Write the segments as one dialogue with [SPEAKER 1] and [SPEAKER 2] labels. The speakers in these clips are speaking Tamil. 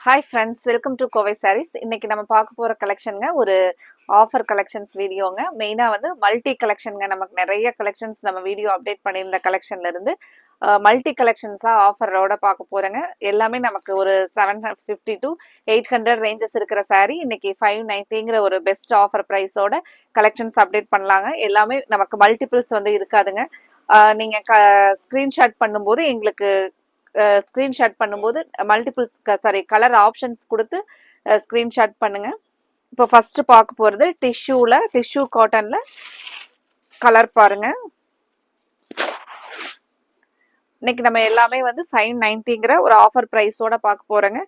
[SPEAKER 1] Hi friends, welcome to Kovai Sarees. இன்னைக்கு நம்ம பார்க்க போகிற கலெக்ஷனுங்க ஒரு ஆஃபர் கலெக்ஷன்ஸ் வீடியோங்க. மெயினாக வந்து மல்டி கலெக்ஷனுங்க. நமக்கு நிறைய கலெக்ஷன்ஸ் நம்ம வீடியோ அப்டேட் பண்ணியிருந்த கலெக்ஷன்லேருந்து மல்டி கலெக்ஷன்ஸாக ஆஃபரோட பார்க்க போகிறேங்க. எல்லாமே நமக்கு ஒரு 750 to 800 ரேஞ்சஸ் இருக்கிற சாரீ இன்னைக்கு 590ங்கிற ஒரு பெஸ்ட் ஆஃபர் ப்ரைஸோட கலெக்ஷன்ஸ் அப்டேட் பண்ணலாங்க. எல்லாமே நமக்கு மல்டிபிள்ஸ் வந்து இருக்காதுங்க. நீங்கள் ஸ்க்ரீன்ஷாட் பண்ணும்போது எங்களுக்கு ஸ்க்ரீன்ஷாட் பண்ணும்போது மல்டிபிள்ஸ் கலர் ஆப்ஷன்ஸ் கொடுத்து ஸ்க்ரீன்ஷாட் பண்ணுங்க. இப்போ ஃபர்ஸ்ட் பார்க்க போகிறது டிஷ்யூ காட்டன்ல கலர் பாருங்க. இன்னைக்கு நம்ம எல்லாமே வந்து 590ங்கிற ஒரு ஆஃபர் ப்ரைஸோட பார்க்க போறோங்க.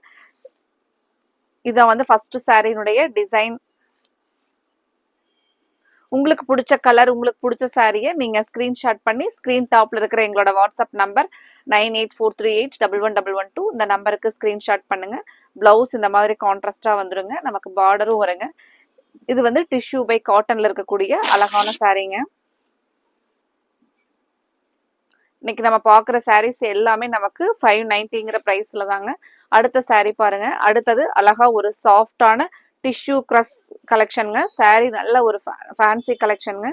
[SPEAKER 1] இதான் வந்து ஃபர்ஸ்ட் சாரியினுடைய டிசைன். உங்களுக்கு பிடிச்ச கலர், உங்களுக்கு பிடிச்ச சாரியை நீங்கள் ஸ்க்ரீன்ஷாட் பண்ணி ஸ்க்ரீன் டாப்பில் இருக்கிற எங்களோட வாட்ஸ்அப் நம்பர் 9843811112 இந்த நம்பருக்கு ஸ்க்ரீன்ஷாட் பண்ணுங்க. ப்ளவுஸ் இந்த மாதிரி கான்ட்ராஸ்டாக வந்துடுங்க. நமக்கு பார்டரும் வருங்க. இது வந்து டிஷ்யூ பை காட்டனில் இருக்கக்கூடிய அழகான சாரீங்க. இன்னைக்கு நம்ம பார்க்குற சாரீஸ் எல்லாமே நமக்கு 590ங்கிற ப்ரைஸில் தாங்க. அடுத்த சாரீ பாருங்க. அடுத்தது அழகா ஒரு சாஃப்டான டிஷ்யூ க்ரஸ் கலெக்ஷனுங்க. சாரீ நல்ல ஒரு ஃபேன்சி கலெக்ஷனுங்க.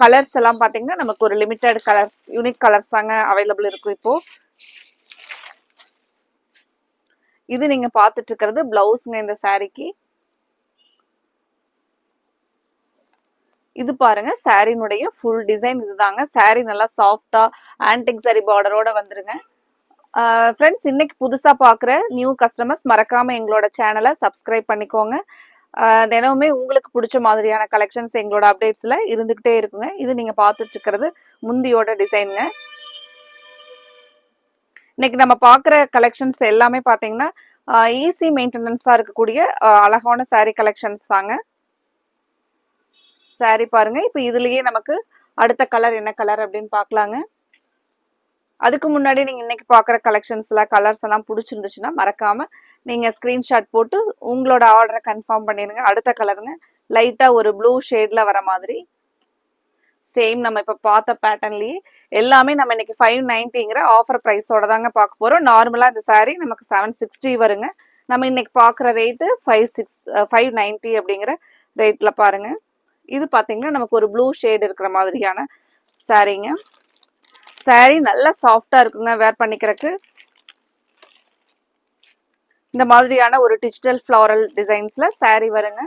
[SPEAKER 1] கலர்ஸ் எல்லாம் பார்த்தீங்கன்னா நமக்கு ஒரு லிமிட்டட் கலர்ஸ், யூனிக் கலர்ஸ் தாங்க அவைலபிள் இருக்கும். இப்போ இது நீங்க பார்த்துட்டு இருக்கிறது பிளவுஸ்ங்க. இந்த சாரீக்கு இது பாருங்க, சாரினுடைய ஃபுல் டிசைன் இதுதாங்க. சாரீ நல்லா சாஃப்டா ஆன்டிக் சாரி பார்டரோட வந்துருங்க. ஃப்ரெண்ட்ஸ், இன்னைக்கு புதுசாக பார்க்குற நியூ கஸ்டமர்ஸ் மறக்காமல் எங்களோட சேனலை சப்ஸ்கிரைப் பண்ணிக்கோங்க. தினமுமே உங்களுக்கு பிடிச்ச மாதிரியான கலெக்ஷன்ஸ் எங்களோட அப்டேட்ஸில் இருந்துக்கிட்டே இருக்குங்க. இது நீங்கள் பார்த்துட்டு இருக்கிறது முந்தியோட டிசைனுங்க. இன்னைக்கு நம்ம பார்க்குற கலெக்ஷன்ஸ் எல்லாமே பார்த்தீங்கன்னா ஈஸி மெயின்டெனன்ஸாக இருக்கக்கூடிய அழகான சாரீ கலெக்ஷன்ஸ் தாங்க. சாரீ பாருங்க. இப்போ இதுலேயே நமக்கு அடுத்த கலர் என்ன கலர் அப்படின்னு பார்க்கலாங்க. அதுக்கு முன்னாடி நீங்கள் இன்னைக்கு பார்க்குற கலெக்ஷன்ஸில் கலர்ஸ் எல்லாம் பிடிச்சிருந்துச்சுன்னா மறக்காமல் நீங்கள் ஸ்க்ரீன்ஷாட் போட்டு உங்களோட ஆர்டரை கன்ஃபார்ம் பண்ணிடுங்க. அடுத்த கலருங்க லைட்டாக ஒரு ப்ளூ ஷேடில் வர மாதிரி சேம் நம்ம இப்போ பார்த்த பேட்டர்ன்லேயே எல்லாமே நம்ம இன்னைக்கு 590ங்கிற ஆஃபர் ப்ரைஸோட தாங்க பார்க்க போகிறோம். நார்மலாக இந்த சாரீ நமக்கு 760 வருங்க. நம்ம இன்னைக்கு பார்க்குற ரேட்டு 590 அப்படிங்கிற ரேட்டில் பாருங்க. இது பார்த்தீங்கன்னா நமக்கு ஒரு ப்ளூ ஷேடு இருக்கிற மாதிரியான சாரீங்க. சாரீ நல்லா சாஃப்டா இருக்குங்க வேர் பண்ணிக்கிறதுக்கு. இந்த மாதிரியான ஒரு டிஜிட்டல் ஃப்ளாரல் டிசைன்ஸ்ல சாரீ வருங்க.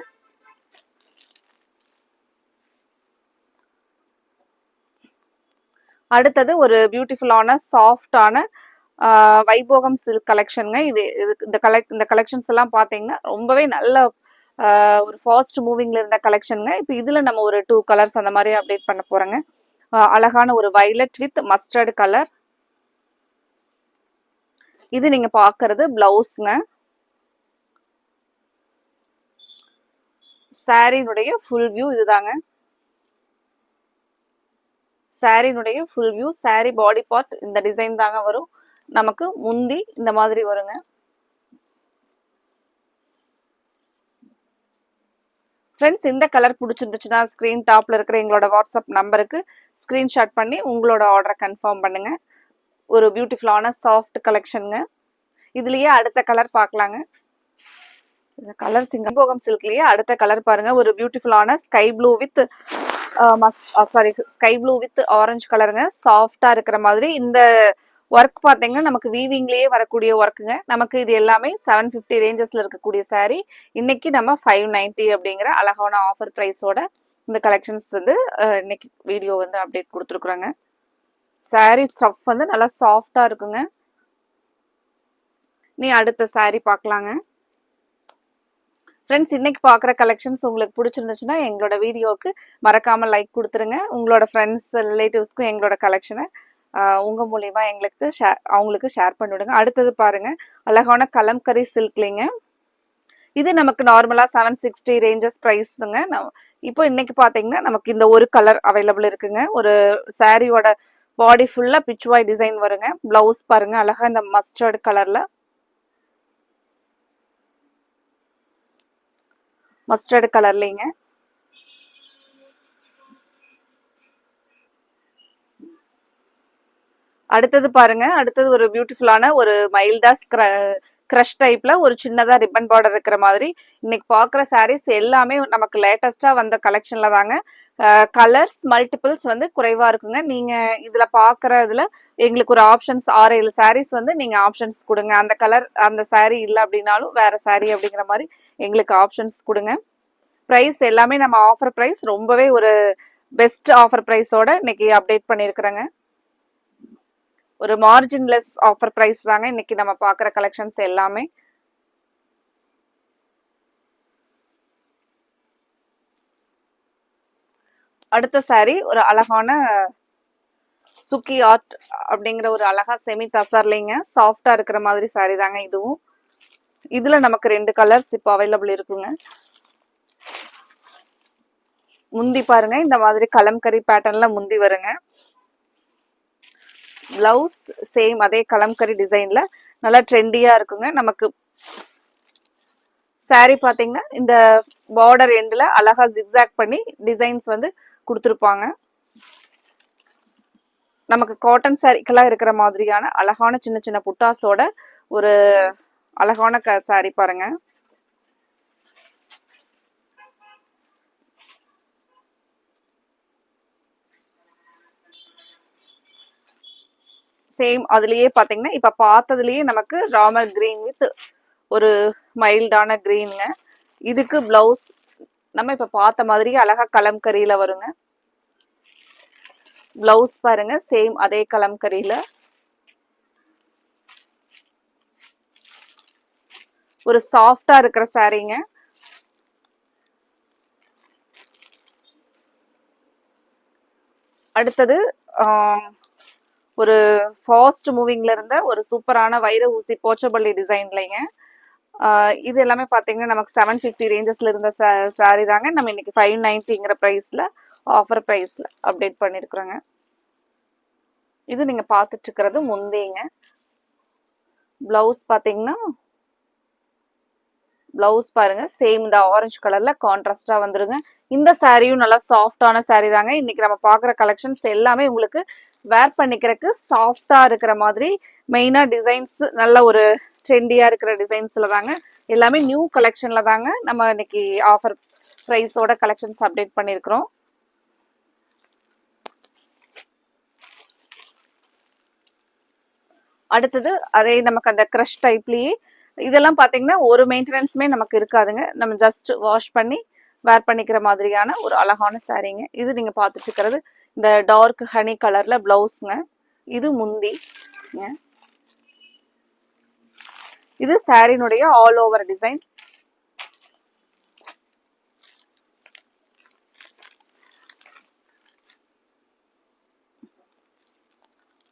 [SPEAKER 1] அடுத்தது ஒரு பியூட்டிஃபுல்லான சாஃப்டான வைபோகம் சில்க் கலெக்ஷனுங்க. இந்த கலெக்ஷன்ஸ் எல்லாம் பார்த்தீங்கன்னா ரொம்பவே நல்ல ஒரு ஃபாஸ்ட் மூவிங்ல இருந்த கலெக்ஷனுங்க. இப்போ இதுல நம்ம ஒரு 2 கலர்ஸ் அந்த மாதிரி அப்டேட் பண்ண போறோங்க. அழகான ஒரு வயலட் வித் மஸ்டர்ட் கலர். இது நீங்க பார்க்கறது பிளவுஸ்ங்க. சாரினுடைய ஃபுல் வியூ இதுதாங்க. சாரினுடைய full view. Sari body part இந்த டிசைன் தாங்க வரும். நமக்கு முந்தி இந்த மாதிரி வருங்க. ஃப்ரெண்ட்ஸ், இந்த கலர் பிடிச்சிருந்துச்சுன்னா ஸ்க்ரீன் டாப்ல இருக்கிற எங்களோட வாட்ஸ்அப் நம்பருக்கு ஸ்க்ரீன்ஷாட் பண்ணி உங்களோட ஆர்டரை கன்ஃபார்ம் பண்ணுங்க. ஒரு பியூட்டிஃபுல்லான சாஃப்ட் கலெக்ஷனுங்க. இதுலயே அடுத்த கலர் பார்க்கலாங்க. இந்த கலர் சிங்கம்போகம் சில்க்லயே அடுத்த கலர் பாருங்க. ஒரு பியூட்டிஃபுல்லான ஸ்கை ப்ளூ வித் ஆரஞ்சு கலருங்க. சாஃப்டா இருக்கிற மாதிரி இந்த ஒர்க் பார்த்தீங்கன்னா நமக்கு வீவிங்லேயே வரக்கூடிய ஒர்க்குங்க. நமக்கு இது எல்லாமே 750 ரேஞ்சஸ்ல இருக்கக்கூடிய சாரீ இன்னைக்கு நம்ம 590 அப்படிங்கிற அழகான ஆஃபர் ப்ரைஸோட இந்த கலெக்ஷன்ஸ் வந்து இன்னைக்கு வீடியோ வந்து அப்டேட் கொடுத்துருக்குறோங்க. சாரீ ஸ்டஃப் வந்து நல்லா சாஃப்டா இருக்குங்க. நீ அடுத்த சாரீ பார்க்கலாங்க. ஃப்ரெண்ட்ஸ், இன்னைக்கு பார்க்குற கலெக்ஷன்ஸ் உங்களுக்கு பிடிச்சிருந்துச்சுன்னா எங்களோட வீடியோவுக்கு மறக்காமல் லைக் கொடுத்துருங்க. உங்களோட ஃப்ரெண்ட்ஸ் ரிலேட்டிவ்ஸ்க்கும் எங்களோட கலெக்ஷனை உங்கள் மூலியமா அவங்களுக்கு ஷேர் பண்ணிவிடுங்க. அடுத்தது பாருங்க, அழகான கலம்கரி சில்க்லிங்க. இது நமக்கு நார்மலாக 760 ரேஞ்சஸ் ப்ரைஸுங்க. இப்போ இன்னைக்கு பார்த்தீங்கன்னா நமக்கு இந்த ஒரு கலர் அவைலபிள் இருக்குங்க. ஒரு சாரியோட பாடி ஃபுல்லாக பிச்வாய் டிசைன் வருங்க. பிளவுஸ் பாருங்க அழகா இந்த மஸ்டர்ட் கலர்ல மஸ்டர்டு கலர்லிங்க. அடுத்தது பாருங்க. அடுத்தது ஒரு பியூட்டிஃபுல்லான ஒரு மைல்டா க்ரஷ் டைப்ல ஒரு சின்னதா ரிப்பன் பார்டர் இருக்கிற மாதிரி இன்னைக்கு பார்க்குற சாரீஸ் எல்லாமே நமக்கு லேட்டஸ்டா வந்த கலெக்ஷன்ல தாங்க. கலர்ஸ் மல்டிபிள்ஸ் வந்து குறைவா இருக்குங்க. நீங்க இதுல பாக்குறதுல எங்களுக்கு ஒரு ஆப்ஷன்ஸ் 6-7 சாரீஸ் வந்து நீங்க ஆப்ஷன்ஸ் கொடுங்க. அந்த கலர் அந்த சாரீ இல்லை அப்படின்னாலும் வேற சாரீ அப்படிங்கிற மாதிரி எங்களுக்கு ஆப்ஷன்ஸ் கொடுங்க. ப்ரைஸ் எல்லாமே நம்ம ஆஃபர் ப்ரைஸ் ரொம்பவே ஒரு பெஸ்ட் ஆஃபர் ப்ரைஸோட இன்னைக்கு அப்டேட் பண்ணியிருக்கிறேங்க. ஒரு மார்ஜின்லெஸ் ஆஃபர் ப்ரைஸ் தாங்க இன்னைக்கு நம்ம பார்க்குற கலெக்ஷன்ஸ் எல்லாமே. அடுத்த சாரீ ஒரு அழகான சுக்கி ஆர்ட் அப்படிங்கிற ஒரு அழகா செமி டசர்லிங்க சாஃப்டா இருக்கிற மாதிரி சாரீ தாங்க இதுவும். இதுல நமக்கு 2 கலர்ஸ் இப்போ அவைலபிள் இருக்குங்க. முந்தி பாருங்க இந்த மாதிரி கலம்கரி பேட்டர்ன்ல முந்தி வருங்க. பிளவுஸ் சேம் அதே கலம்கரி டிசைன்ல நல்லா ட்ரெண்டியா இருக்குங்க. நமக்கு சாரீ பாத்தீங்கன்னா இந்த பார்டர் எண்ட்ல அழகா ஜிக்ஸாக் பண்ணி டிசைன்ஸ் வந்து கொடுத்துருப்பாங்க. நமக்கு காட்டன் சாரீக்கெல்லாம் இருக்கிற மாதிரியான அழகான சின்ன சின்ன புட்டாஸோட ஒரு அழகான சாரீ பாருங்க. சேம் அதுலயே பாத்தீங்கன்னா இப்ப பார்த்ததுலயே நமக்கு ராமர் கிரீன் வித் ஒரு மைல்டான கிரீனுங்க. இதுக்கு பிளவுஸ் நம்ம இப்ப பார்த்த மாதிரியே அழகா கலம்கரியில வருங்க. பிளவுஸ் பாருங்க சேம் அதே கலம்கரியில ஒரு சாஃப்டா இருக்கிற சாரீங்க. அடுத்தது ஒரு ஃபாஸ்ட் மூவிங்ல இருந்த ஒரு சூப்பரான வைர ஊசி போச்சபள்ளி டிசைன்லைங்க. இது எல்லாமே பாத்தீங்கன்னா நமக்கு 750 ரேஞ்சஸ்ல இருந்த சாரீ தாங்க நம்ம இன்னைக்கு 590ங்கிற பிரைஸ்ல ஆஃபர் பிரைஸ்ல அப்டேட் பண்ணிருக்கிறோங்க. இது நீங்க பாத்துட்டு இருக்கிறது முந்திங்க. பிளவுஸ் பாத்தீங்கன்னா பிளவுஸ் பாருங்க சேம் இந்த ஆரஞ்சு கலர்ல கான்ட்ராஸ்டா வந்துருங்க. இந்த சாரியும் நல்லா சாஃப்டான சாரீ தாங்க. இன்னைக்கு நம்ம பாக்குற கலெக்ஷன்ஸ் எல்லாமே உங்களுக்கு வேர் பண்ணிக்கிறதுக்கு சாஃப்டா இருக்கிற மாதிரி மெயினா டிசைன்ஸ் நல்ல ஒரு ட்ரெண்டியா இருக்கிற டிசைன்ஸ்ல தாங்க எல்லாமே நியூ கலெக்ஷன்ல தாங்க நம்ம இன்னைக்கு ஆஃபர் பிரைஸோட கலெக்ஷன்ஸ் அப்டேட் பண்ணிருக்கிறோம். அடுத்தது அதே நமக்கு அந்த க்ரஷ் டைப்லயே இதெல்லாம் பாத்தீங்கன்னா ஒரு மெயின்டெனன்ஸுமே நமக்கு இருக்காதுங்க. நம்ம ஜஸ்ட் வாஷ் பண்ணி வேர் பண்ணிக்கிற மாதிரியான ஒரு அழகான சாரீங்க. இது நீங்க பாத்துட்டு இருக்கிறது இந்த டார்க் ஹனி கலர்ல பிளவுஸ்ங்க. இது முந்திங்க. இது சாரினுடைய ஆல் ஓவர் டிசைன்.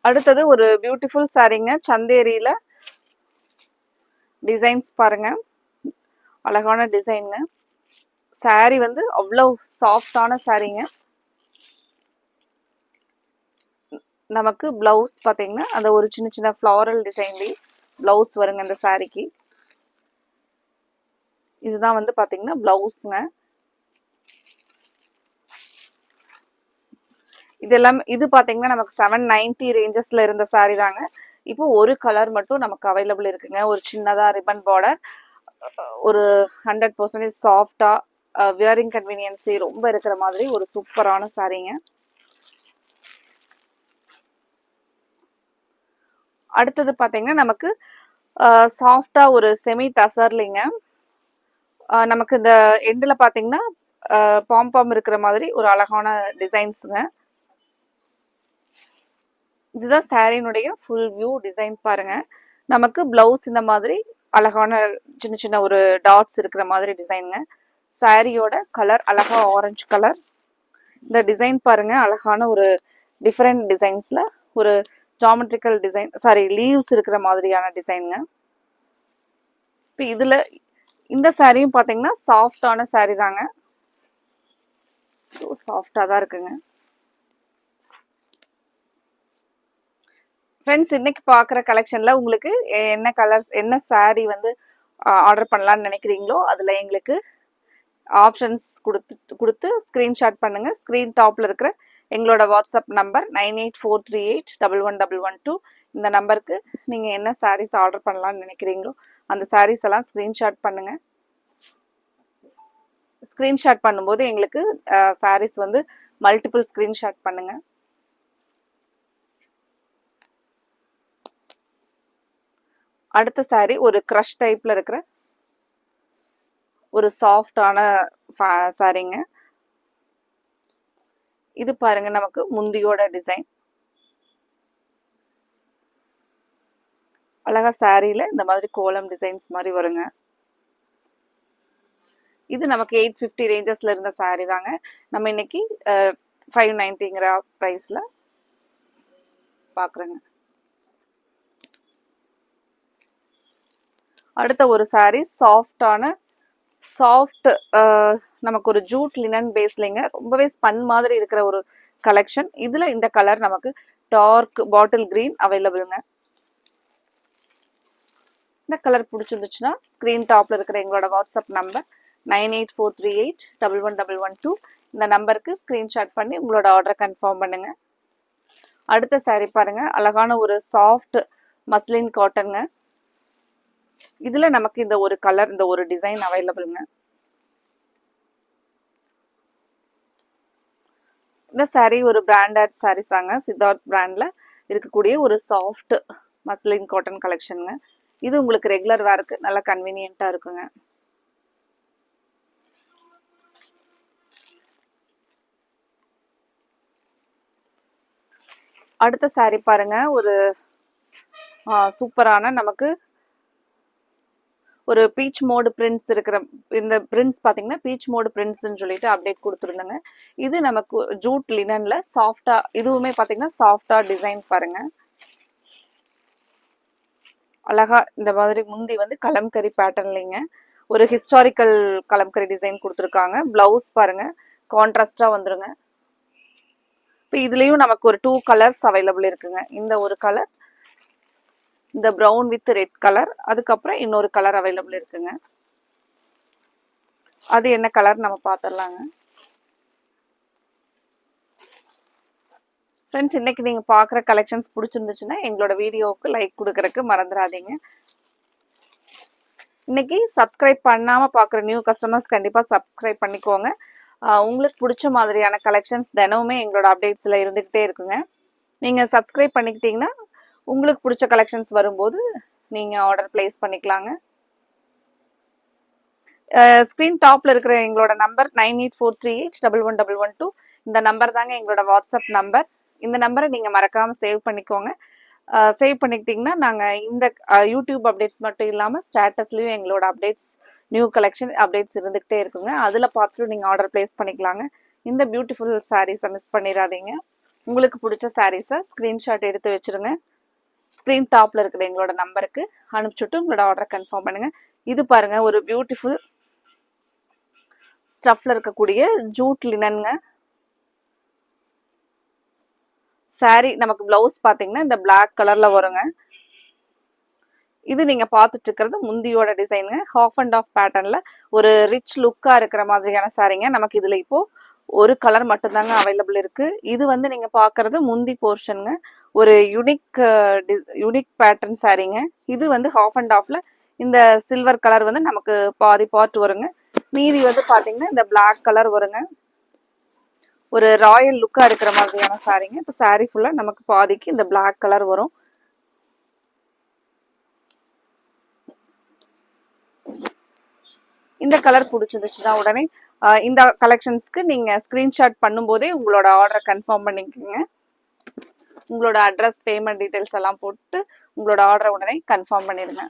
[SPEAKER 1] அடுத்தது ஒரு பியூட்டிஃபுல் சாரீங்க. சந்தேரியில டிசைன்ஸ் பாருங்க அழகான டிசைனுங்க. சாரீ வந்து அவ்வளோ சாஃப்டான சாரீங்க. நமக்கு பிளவுஸ் பாத்தீங்கன்னா அந்த ஒரு சின்ன சின்ன ஃப்ளாரல் டிசைன்ல பிளவுஸ் வருங்க இந்த சாரீக்கு. இதுதான் வந்து பாத்தீங்கன்னா பிளவுஸ்ங்க. இதெல்லாம் இது பாத்தீங்கன்னா நமக்கு 790 ரேஞ்சஸ்ல இருந்த சாரீ தாங்க. இப்போ ஒரு கலர் மட்டும் நமக்கு அவைலபிள் இருக்குங்க. ஒரு சின்னதா ரிப்பன் பார்டர் ஒரு 100% சாஃப்டா வியரிங் கன்வீனியன்சி ரொம்ப இருக்கிற மாதிரி ஒரு சூப்பரான சாரீங்க. அடுத்தது பாத்தீங்கன்னா நமக்கு சாஃப்டா ஒரு செமி டசர்லிங்க. நமக்கு இந்த எண்டில் பாத்தீங்கன்னா பாம் இருக்கிற மாதிரி ஒரு அழகான டிசைன்ஸுங்க. இதுதான் சாரினுடைய ஃபுல் வியூ டிசைன் பாருங்க. நமக்கு பிளவுஸ் இந்த மாதிரி அழகான சின்ன சின்ன ஒரு டாட்ஸ் இருக்கிற மாதிரி டிசைனுங்க. சாரியோட கலர் அழகா ஆரஞ்சு கலர். இந்த டிசைன் பாருங்க அழகான ஒரு டிஃப்ரெண்ட் டிசைன்ஸ்ல ஒரு ஜாமெட்ரிக்கல் டிசைன் லீவ்ஸ் இருக்கிற மாதிரியான டிசைனுங்க. இப்போ இதுல இந்த சாரியும் பாத்தீங்கன்னா சாஃப்டான சாரி தாங்க. சாஃப்டா தான் இருக்குங்க. ஃப்ரெண்ட்ஸ் இன்னைக்கு பார்க்குற கலெக்ஷனில் உங்களுக்கு என்ன கலர்ஸ் என்ன சாரீ வந்து ஆர்டர் பண்ணலான்னு நினைக்கிறீங்களோ அதில் எங்களுக்கு ஆப்ஷன்ஸ் கொடுத்து ஸ்க்ரீன்ஷாட் பண்ணுங்கள். ஸ்க்ரீன் டாப்பில் இருக்கிற எங்களோட வாட்ஸ்அப் நம்பர் 9843811112 இந்த நம்பருக்கு நீங்கள் என்ன சாரீஸ் ஆர்டர் பண்ணலான்னு நினைக்கிறீங்களோ அந்த சாரீஸ் எல்லாம் ஸ்க்ரீன்ஷாட் பண்ணுங்க. ஸ்க்ரீன்ஷாட் பண்ணும்போது எங்களுக்கு சாரீஸ் வந்து மல்டிபிள் ஸ்க்ரீன்ஷாட் பண்ணுங்க. அடுத்த சாரீ ஒரு க்ரஷ் டைப்ல இருக்கிற ஒரு சாஃப்டான சாரீங்க. இது பாருங்க நமக்கு முந்தியோட டிசைன். அழகா சாரியில இந்த மாதிரி கோலம் டிசைன்ஸ் மாதிரி வருங்க. இது நமக்கு 850 ரேஞ்சஸ்ல இருந்த சாரி தாங்க. நம்ம இன்னைக்கு 590ங்கிற ப்ரைஸ்ல பார்க்குறேங்க. அடுத்த ஒரு சாரி சாஃப்ட் நமக்கு ஒரு ஜூட் லினன் பேஸ்லிங்க, ரொம்பவே ஸ்பன் மாதிரி இருக்கிற ஒரு கலெக்ஷன். இதுல இந்த கலர் நமக்கு டார்க் பாட்டில் கிரீன் அவைலபிள்ங்க. இந்த கலர் பிடிச்சிருந்துச்சுன்னா ஸ்க்ரீன் டாப்ல இருக்கிற எங்களோட வாட்ஸ்அப் நம்பர் 9843811112 இந்த நம்பருக்கு ஸ்க்ரீன்ஷாட் பண்ணி உங்களோட ஆர்டரை கன்ஃபார்ம் பண்ணுங்க. அடுத்த சாரி பாருங்க, அழகான ஒரு சாஃப்ட் மஸ்லின் காட்டனுங்க. இதுல நமக்கு இந்த ஒரு கலர், இந்த ஒரு டிசைன் அவைலபிள்ங்க. இந்த சாரி ஒரு பிராண்டட் சாரீஸ் தாங்க. சித்தார்த் பிராண்ட்ல இருக்கக்கூடிய ஒரு சாஃப்ட் மஸ்லின் காட்டன் கலெக்ஷனுங்க. இது உங்களுக்கு ரெகுலர் வேருக்கு நல்லா கன்வீனியன்ட்டா இருக்குங்க. அடுத்த சாரி பாருங்க, ஒரு சூப்பரான நமக்கு ஒரு பீச் மோடு பிரிண்ட்ஸ் இருக்கிற இந்த பிரிண்ட்ஸ் பார்த்தீங்கன்னா பீச் மோடு பிரிண்ட்ஸ்ன்னு சொல்லிட்டு அப்டேட் கொடுத்துருந்தேங்க. இது நமக்கு ஜூட் லினன்ல சாஃப்டா, இதுவுமே பார்த்தீங்கன்னா சாஃப்டா டிசைன் பாருங்க. அழகா இந்த மாதிரி முந்தி வந்து கலம்கரி பேட்டர்ன்லிங்க ஒரு ஹிஸ்டாரிக்கல் கலம்கரி டிசைன் கொடுத்துருக்காங்க. பிளவுஸ் பாருங்க கான்ட்ராஸ்டா வந்துருங்க. இப்போ இதுலயும் நமக்கு ஒரு 2 கலர்ஸ் அவைலபிள் இருக்குங்க. இந்த ஒரு கலர், இந்த ப்ரௌன் வித் ரெட் கலர், அதுக்கப்புறம் இன்னொரு கலர் அவைலபிள் இருக்குங்க. அது என்ன கலர் நம்ம பார்த்துடலாங்க. ஃப்ரெண்ட்ஸ், இன்னைக்கு நீங்கள் பார்க்குற கலெக்ஷன்ஸ் பிடிச்சிருந்துச்சுன்னா எங்களோட வீடியோவுக்கு லைக் கொடுக்கறதுக்கு மறந்துடாதீங்க. இன்னைக்கு சப்ஸ்கிரைப் பண்ணாமல் பார்க்குற நியூ கஸ்டமர்ஸ் கண்டிப்பாக சப்ஸ்கிரைப் பண்ணிக்கோங்க. உங்களுக்கு பிடிச்ச மாதிரியான கலெக்ஷன்ஸ் தினமுமே எங்களோட அப்டேட்ஸில் இருந்துக்கிட்டே இருக்குங்க. நீங்கள் சப்ஸ்கிரைப் பண்ணிக்கிட்டீங்கன்னா உங்களுக்கு பிடிச்ச கலெக்ஷன்ஸ் வரும்போது நீங்கள் ஆர்டர் பிளேஸ் பண்ணிக்கலாங்க. ஸ்க்ரீன் டாப்பில் இருக்கிற எங்களோட நம்பர் 9843811112 இந்த நம்பர் தாங்க எங்களோட வாட்ஸ்அப் நம்பர். இந்த நம்பரை நீங்கள் மறக்காமல் சேவ் பண்ணிக்கோங்க. சேவ் பண்ணிக்கிட்டிங்கன்னா நாங்கள் இந்த யூடியூப் அப்டேட்ஸ் மட்டும் இல்லாமல் ஸ்டேட்டஸ்லேயும் எங்களோட அப்டேட்ஸ், நியூ கலெக்ஷன் அப்டேட்ஸ் இருந்துகிட்டே இருக்குங்க. அதில் பார்த்துட்டு நீங்கள் ஆர்டர் பிளேஸ் பண்ணிக்கலாங்க. இந்த பியூட்டிஃபுல் சாரீஸை மிஸ் பண்ணிடாதீங்க. உங்களுக்கு பிடிச்ச சாரீஸை ஸ்க்ரீன்ஷாட் எடுத்து வச்சுருங்க. ஸ்க்ரீன் டாப்பில் இருக்கிற எங்களோட நம்பருக்கு அனுப்பிச்சுட்டு உங்களோட ஆர்டரை கன்ஃபார்ம் பண்ணுங்கள். இது பாருங்கள், ஒரு பியூட்டிஃபுல் ஸ்டஃப்ல இருக்கக்கூடிய ஜூட் லினனுங்க சாரி. நமக்கு பிளவுஸ் பார்த்தீங்கன்னா இந்த பிளாக் கலர்ல வருங்க. இது நீங்க பார்த்துட்டு இருக்கிறது முந்தியோட டிசைனுங்க. ஹாஃப் அண்ட் ஆஃப் பேட்டர்ன்ல ஒரு ரிச் லுக்கா இருக்கிற மாதிரியான சாரீங்க. நமக்கு இதுல இப்போ ஒரு கலர் மட்டும்தாங்க அவைலபிள் இருக்கு. இது வந்து நீங்க பாக்குறது முந்தி போர்ஷனுங்க. ஒரு யூனிக் பேட்டர்ன் சாரீங்க. இது வந்து ஹாஃப் அண்ட் ஆஃப்ல இந்த சில்வர் கலர் வந்து நமக்கு பாதி பார்ட் வருங்க. மீதி வந்து பாத்தீங்கன்னா இந்த பிளாக் கலர் வருங்க. ஒரு ராயல் லுக்கா இருக்கிற மாதிரியான சாரீங்க. இப்போ சாரீ ஃபுல்லா நமக்கு பாதிக்கு இந்த பிளாக் கலர் வரும். இந்த கலர் பிடிச்சிருந்துச்சுன்னா உடனே இந்த கலெக்ஷன்ஸ்க்கு நீங்க ஸ்கிரீன்ஷாட் பண்ணும்போதே உங்களோட ஆர்டரை கன்ஃபார்ம் பண்ணிக்கோங்க. உங்களோட அட்ரஸ், பேமெண்ட் டீடைல்ஸ் எல்லாம் போட்டு உங்களோட ஆர்டரை உடனே கன்ஃபார்ம் பண்ணிடுங்க.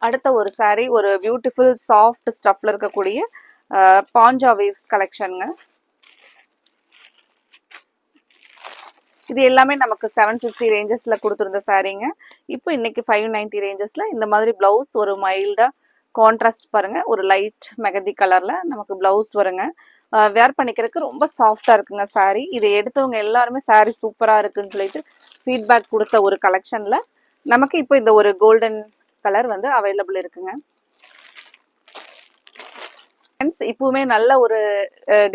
[SPEAKER 1] அடுத்த ஒரு சாரீ ஒரு பியூட்டிஃபுல் சாஃப்ட் ஸ்டஃப்ல இருக்கக்கூடிய பாஞ்சா வேவ்ஸ் கலெக்ஷனுங்க. இது எல்லாமே நமக்கு 750 ரேஞ்சஸ்ல கொடுத்துருந்த சாரீங்க. இப்போ இன்னைக்கு 590 ரேஞ்சஸ்ல இந்த மாதிரி பிளவுஸ் ஒரு மைல்டா கான்ட்ராஸ்ட் பாருங்க, ஒரு லைட் மெகந்தி கலர்ல நமக்கு பிளவுஸ் வருங்க. வேர் பண்ணிக்கிறதுக்கு ரொம்ப சாஃப்டா இருக்குங்க சாரீ. இதை எடுத்தவங்க எல்லாருமே சாரீ சூப்பரா இருக்குன்னு சொல்லிட்டு ஃபீட்பேக் கொடுத்த ஒரு கலெக்ஷன்ல நமக்கு இப்போ இந்த ஒரு கோல்டன் கலர் வந்து அவைலபிள் இருக்குங்க. இப்பவுமே நல்ல ஒரு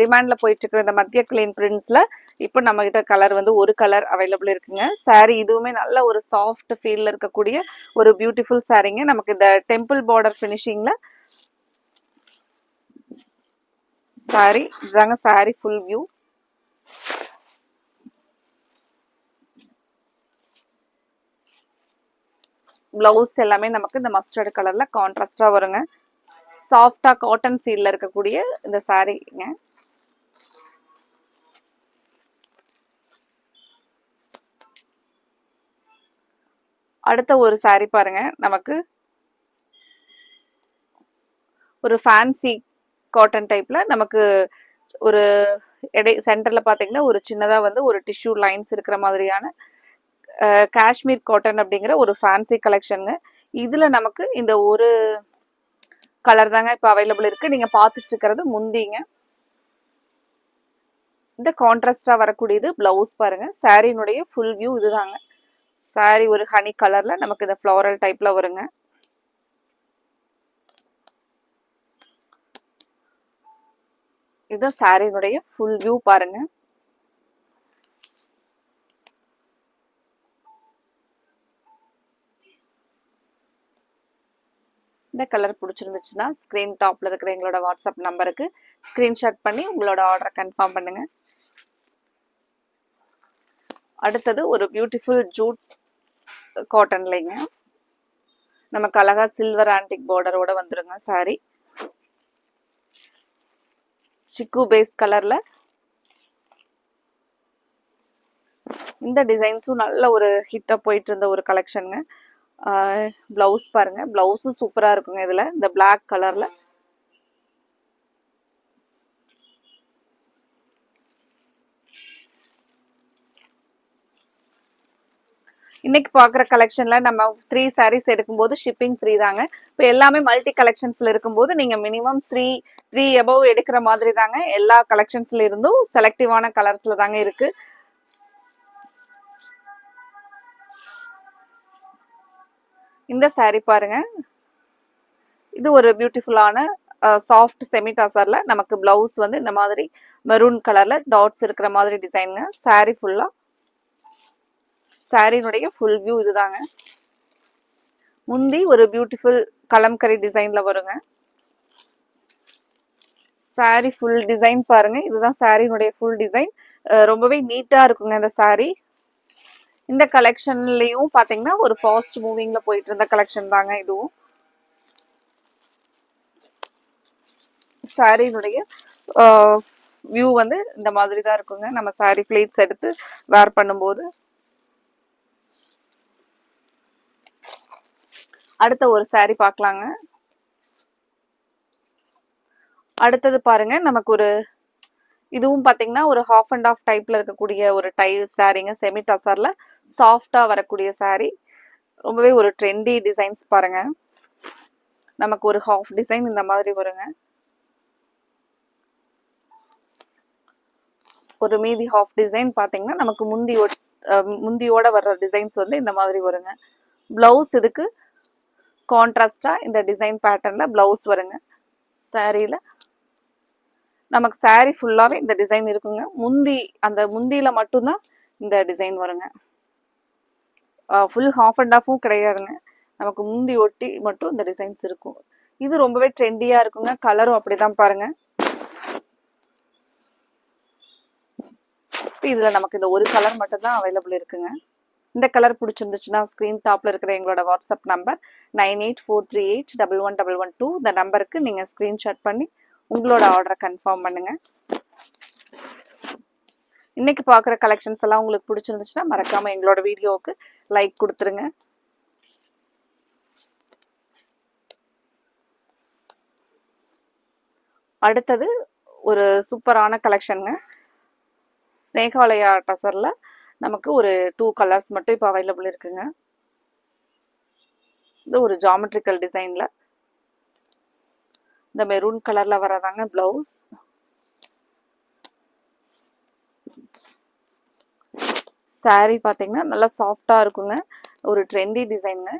[SPEAKER 1] டிமாண்ட்ல போயிட்டு இருக்கிற இந்த மத்திய கிளீன் பிரிண்ட்ஸ்ல இப்போ நம்ம கிட்ட கலர் வந்து ஒரு கலர் அவைலபிள் இருக்குங்க. சாரி இதுவுமே நல்ல ஒரு சாஃப்ட் ஃபீல்ல இருக்கக்கூடிய ஒரு பியூட்டிஃபுல் சாரிங்க. நமக்கு இந்த டெம்பிள் பார்டர் ஃபினிஷிங்ல சாரி இதுதாங்க சாரி ஃபுல் வியூ. பிளவுஸ் எல்லாமே நமக்கு இந்த மஸ்டர்ட் கலர்ல கான்ட்ராஸ்டா வருங்க. சாஃப்டா காட்டன் ஃபீல்ல இருக்கக்கூடிய இந்த சாரிங்க. அடுத்த ஒரு சாரி பாருங்க, நமக்கு ஒரு ஃபேன்சி காட்டன் டைப்ல நமக்கு ஒரு சென்டர்ல பாத்தீங்கன்னா ஒரு சின்னதா வந்து ஒரு டிஷ்யூ லைன்ஸ் இருக்கிற மாதிரியான காஷ்மீர் காட்டன் அப்படிங்கிற ஒரு ஃபேன்சி கலெக்ஷனுங்க. இதுல நமக்கு இந்த ஒரு கலர் தாங்க இப்போ அவைலபிள் இருக்கு. நீங்க பார்த்துட்டு இருக்கிறது முந்திங்க. இந்த கான்ட்ராஸ்டா வரக்கூடியது பிளவுஸ் பாருங்க. சாரியினுடைய ஃபுல் வியூ இதுதாங்க. சாரி ஒரு ஹனி கலர்ல நமக்கு இந்த ஃப்ளோரல் டைப்ல வருங்க. இது சாரியினுடைய ஃபுல் வியூ பாருங்க. இந்த கலர் பிடிச்சிருந்துச்சுன்னா ஸ்க்ரீன் டாப்ல இருக்கிற எங்களோட வாட்ஸ்அப் நம்பருக்கு ஸ்க்ரீன்ஷாட் பண்ணி உங்களோட ஆர்டரை கன்ஃபார்ம் பண்ணுங்க. அடுத்தது ஒரு பியூட்டிஃபுல் ஜூட் காட்டன்லைங்க. நமக்கு அழகா சில்வர் ஆன்டிக் பார்டரோட வந்துருங்க சாரி. சிக்கு பேஸ் கலர்ல இந்த டிசைன்ஸும் நல்ல ஒரு ஹிட்டா போயிட்டு இருந்த ஒரு கலெக்ஷனுங்க. பிளவுஸ் பாருங்க, பிளவுஸும் சூப்பரா இருக்குங்க. இதுல இந்த பிளாக் கலர்ல இன்னைக்கு பாக்குற கலெக்ஷன்ல நம்ம 3 சாரீஸ் எடுக்கும்போது ஷிப்பிங் ஃப்ரீ தாங்க. இப்போ எல்லாமே மல்டி கலெக்ஷன்ஸ்ல இருக்கும்போது நீங்க மினிமம் 3 எபவ் எடுக்கிற மாதிரி தாங்க. எல்லா கலெக்ஷன்ஸ்ல இருந்தும் செலக்டிவான கலர்ஸ்ல தாங்க இருக்கு. இந்த சாரி பாருங்க, இது ஒரு பியூட்டிஃபுல்லான சாஃப்ட் செமி டசர்ல நமக்கு பிளவுஸ் வந்து இந்த மாதிரி மெரூன் கலர்ல டாட்ஸ் இருக்கிற மாதிரி டிசைனுங்க. சாரி ஃபுல்லா சாரியினுடைய ஃபுல் வியூ இதுதாங்க. முந்தி ஒரு பியூட்டிஃபுல் கலம்கரி டிசைன்ல வருங்க. சாரி ஃபுல் டிசைன் பாருங்க, இதுதான் சாரியினுடைய ஃபுல் டிசைன். ரொம்பவே நீட்டா இருக்குங்க இந்த சாரி. இந்த கலெக்ஷன்லயும் பாத்தீங்கன்னா ஒரு ஃபாஸ்ட் மூவிங்ல போயிட்டு இருந்த கலெக்ஷன் தாங்க இதுவும். சாரியினுடைய வியூ வந்து இந்த மாதிரி தான் இருக்குங்க. நம்ம சாரி பிளேட்ஸ் எடுத்து வேர் பண்ணும்போது. அடுத்த ஒரு சாரி பார்க்கலாங்க. அடுத்தது பாருங்க, நமக்கு ஒரு இதுவும் பாத்தீங்கன்னா ஒரு ஹாஃப் அண்ட் ஆஃப் டைப்ல இருக்கக்கூடிய ஒரு சாரிங்க. செமி டசர்ல சாஃப்டா வரக்கூடிய சாரி. ரொம்பவே ஒரு ட்ரெண்டி டிசைன்ஸ் பாருங்க. நமக்கு ஒரு ஹாஃப் டிசைன் இந்த மாதிரி வருங்க. ஒரு மீதி ஹாஃப் டிசைன் பாத்தீங்கன்னா நமக்கு முந்தியோட வர்ற டிசைன்ஸ் வந்து இந்த மாதிரி வருங்க. பிளவுஸ் இதுக்கு கான்ட்ராஸ்டா இந்த டிசைன் பேட்டர்ன்ல பிளவுஸ் வருங்க. சாரியில நமக்கு சாரி ஃபுல்லாவே இந்த டிசைன் இருக்குங்க. அந்த முந்தியில மட்டும்தான் இந்த டிசைன் வருங்க. ஃபுல் ஹாஃப் அண்ட் ஆஃபும் கிடையாதுங்க. நமக்கு முந்தி ஒட்டி மட்டும் இந்த டிசைன்ஸ் இருக்கும். இது ரொம்பவே ட்ரெண்டியா இருக்குங்க. கலரும் அப்படிதான் பாருங்க. இதுல நமக்கு இந்த ஒரு கலர் மட்டும் தான் அவைலபிள் இருக்குங்க. இந்த கலர் பிடிச்சிருந்துச்சுன்னா ஸ்க்ரீன் டாப்ல இருக்கிற எங்களோட வாட்ஸ்அப் நம்பர் 9843811112 இந்த நம்பருக்கு நீங்க ஸ்கிரீன்ஷாட் பண்ணி உங்களோட ஆர்டரை கன்ஃபார்ம் பண்ணுங்க. இன்னைக்கு பார்க்குற கலெக்ஷன்ஸ் எல்லாம் உங்களுக்கு பிடிச்சிருந்துச்சுன்னா மறக்காம எங்களோட வீடியோவுக்கு லைக் கொடுத்துருங்க. அடுத்தது ஒரு சூப்பரான கலெக்ஷனுங்க. ஸ்னேகாலயா டசர்ல நமக்கு ஒரு 2 கலர்ஸ் மட்டும் இப்போ அவைலபிள் இருக்குங்க. இது ஒரு ஜாமெட்ரிக்கல் டிசைன்ல இந்த மெரூன் கலர்ல வரதாங்க பிளவுஸ். சாரி பாத்தீங்கன்னா நல்லா சாஃப்டா இருக்குங்க. ஒரு ட்ரெண்டி டிசைனுங்க.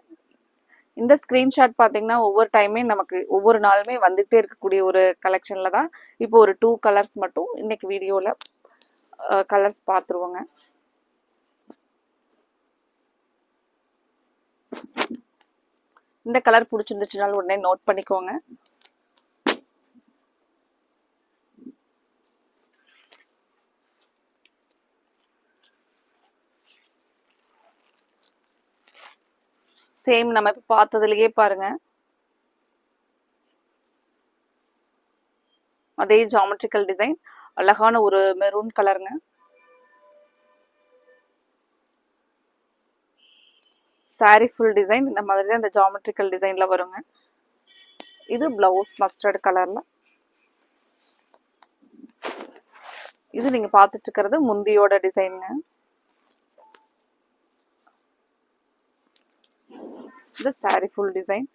[SPEAKER 1] இந்த ஸ்கிரீன்ஷாட் பார்த்தீங்கன்னா ஒவ்வொரு டைமே நமக்கு ஒவ்வொரு நாளுமே வந்துகிட்டே இருக்கக்கூடிய ஒரு கலெக்ஷனில் தான். இப்போ ஒரு 2 கலர்ஸ் மட்டும் இன்னைக்கு வீடியோவில் கலர்ஸ் பார்த்துருவோங்க. இந்த கலர் பிடிச்சிருந்துச்சுனாலும் உடனே நோட் பண்ணிக்கோங்க. சேம் நம்ம இப்போ பார்த்ததுலயே பாருங்க, அதே ஜாமெட்ரிக்கல் டிசைன், அழகான ஒரு மெரூன் கலருங்க. சாரி ஃபுல் டிசைன் இந்த மாதிரி தான் இந்த ஜாமெட்ரிக்கல் டிசைன்ல வருங்க. இது பிளவுஸ் மஸ்டர்ட் கலர்ல. இது நீங்க பார்த்துட்டு இருக்கிறது முந்தியோட டிசைனுங்க. இது சாரி ஃபுல் டிசைன்.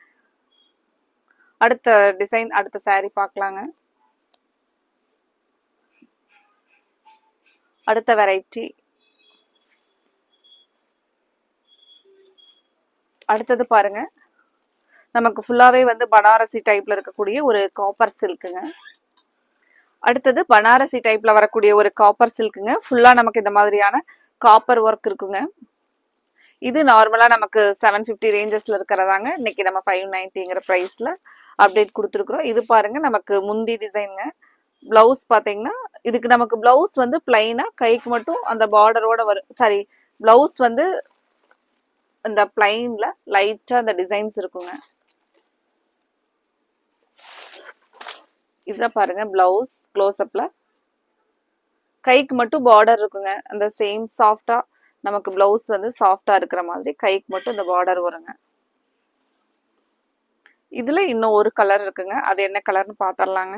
[SPEAKER 1] அடுத்த டிசைன், அடுத்த சாரி பார்க்கலாங்க. அடுத்த வெரைட்டி. அடுத்தது பாருங்க, நமக்கு ஃபுல்லாவே வந்து பனாரசி டைப்ல இருக்கக்கூடிய ஒரு காப்பர் சில்க்குங்க. அடுத்தது பனாரசி டைப்ல வரக்கூடிய ஒரு காப்பர் சில்க்குங்க. ஃபுல்லா நமக்கு இந்த மாதிரியான காப்பர் ஒர்க் இருக்குங்க. இது நார்மலா நமக்கு 750 ரேஞ்சஸ்ல இருக்கிறதாங்க. இன்னைக்கு நம்ம 590ங்கிற பிரைஸ்ல அப்டேட் கொடுத்துருக்குறோம். இது பாருங்க, நமக்கு முந்தி டிசைனுங்க. பிளவுஸ் பாத்தீங்கன்னா இதுக்கு நமக்கு பிளவுஸ் வந்து பிளைனா கைக்கு மட்டும் அந்த பார்டரோட வரும். சாரி, பிளவுஸ் வந்து இந்த பிளைன்ல லைட்டா அந்த டிசைன்ஸ் இருக்குங்க. இதுதான் பாருங்க பிளவுஸ் க்ளோஸ்அப்ல. கைக்கு மட்டும் பார்டர் இருக்குங்க. அந்த சேம் சாஃப்டா நமக்கு பிளவுஸ் வந்து சாஃப்டா இருக்கிற மாதிரி கைக்கு மட்டும் இந்த பார்டர் வருங்க. இதுல இன்னும் ஒரு கலர் இருக்குங்க. அது என்ன கலர்னு பாத்திரலாங்க.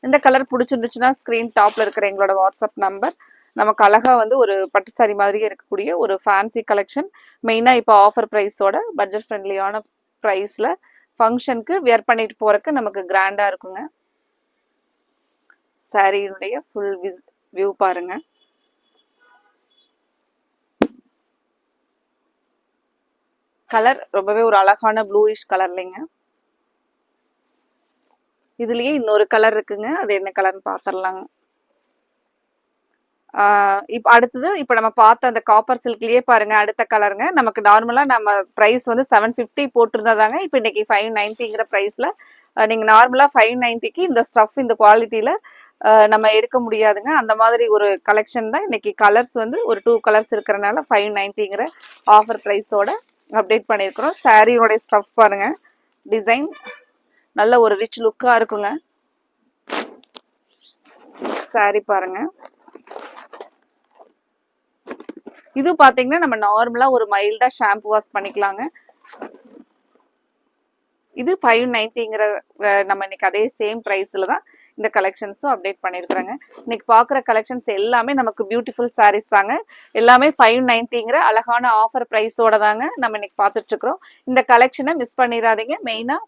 [SPEAKER 1] இந்த கலர் பிடிச்சிருந்துச்சுன்னா ஸ்கிரீன் டாப்ல இருக்கிற எங்களோட வாட்ஸ்அப் நம்பர். நமக்கு அழகா வந்து ஒரு பட்டு சாரி மாதிரியே இருக்கக்கூடிய ஒரு ஃபேன்சி கலெக்ஷன். மெயினா இப்போ ஆஃபர் ப்ரைஸோட பட்ஜெட் ஃப்ரெண்ட்லியான ப்ரைஸ்ல ஃபங்க்ஷனுக்கு வியர் பண்ணிட்டு போறதுக்கு நமக்கு கிராண்டா இருக்குங்க. சாரியினுடைய ஃபுல் வியூ பாருங்க. கலர் ரொம்பவே ஒரு அழகான ப்ளூயிஷ் கலர்லைங்க. இதுலயே இன்னொரு கலர் இருக்குங்க. அது என்ன கலர்னு பாத்திரலாங்க. இப்போ அடுத்தது இப்போ நம்ம பார்த்த அந்த காப்பர் சில்க்லயே பாருங்க, அடுத்த கலருங்க. நமக்கு நார்மலா நம்ம பிரைஸ் வந்து 750 போட்டிருந்ததாங்க. இப்போ இன்னைக்கு 590ங்கிற பிரைஸ்ல நீங்க நார்மலா 590க்கு இந்த ஸ்டஃப் இந்த குவாலிட்டியில நம்ம எடுக்க முடியாதுங்க. அந்த மாதிரி ஒரு கலெக்ஷன் தான் இன்னைக்கு. கலர்ஸ் வந்து ஒரு 2 கலர்ஸ் இருக்கிறனால 590ங்கிற ஆஃபர் பிரைஸோட அப்டேட் பண்ணியிருக்கிறோம். சாரியோட ஸ்டஃப் பாருங்க, டிசைன் நல்ல ஒரு ரிச் லுக்கா இருக்குங்க. சாரி பாருங்க. இது பாத்தீங்கன்னா நம்ம நார்மலா ஒரு மைல்டா ஷாம்பு வாஷ் பண்ணிக்கலாங்க. இது 590ங்கிற நம்ம இன்னைக்கு அதே சேம் பிரைஸ்ல தான் இந்த கலெக்ஷன்ஸும் அப்டேட் பண்ணிருக்கிறோங்க. இன்னைக்கு பாக்குற கலெக்ஷன்ஸ் எல்லாமே நமக்கு பியூட்டிஃபுல் சாரீஸ் தாங்க. எல்லாமே 590ங்கிற அழகான ஆஃபர் பிரைஸோட தாங்க நம்ம இன்னைக்கு பார்த்துட்டு இருக்கிறோம். இந்த கலெக்ஷனை மிஸ் பண்ணிடாதீங்க. மெயினா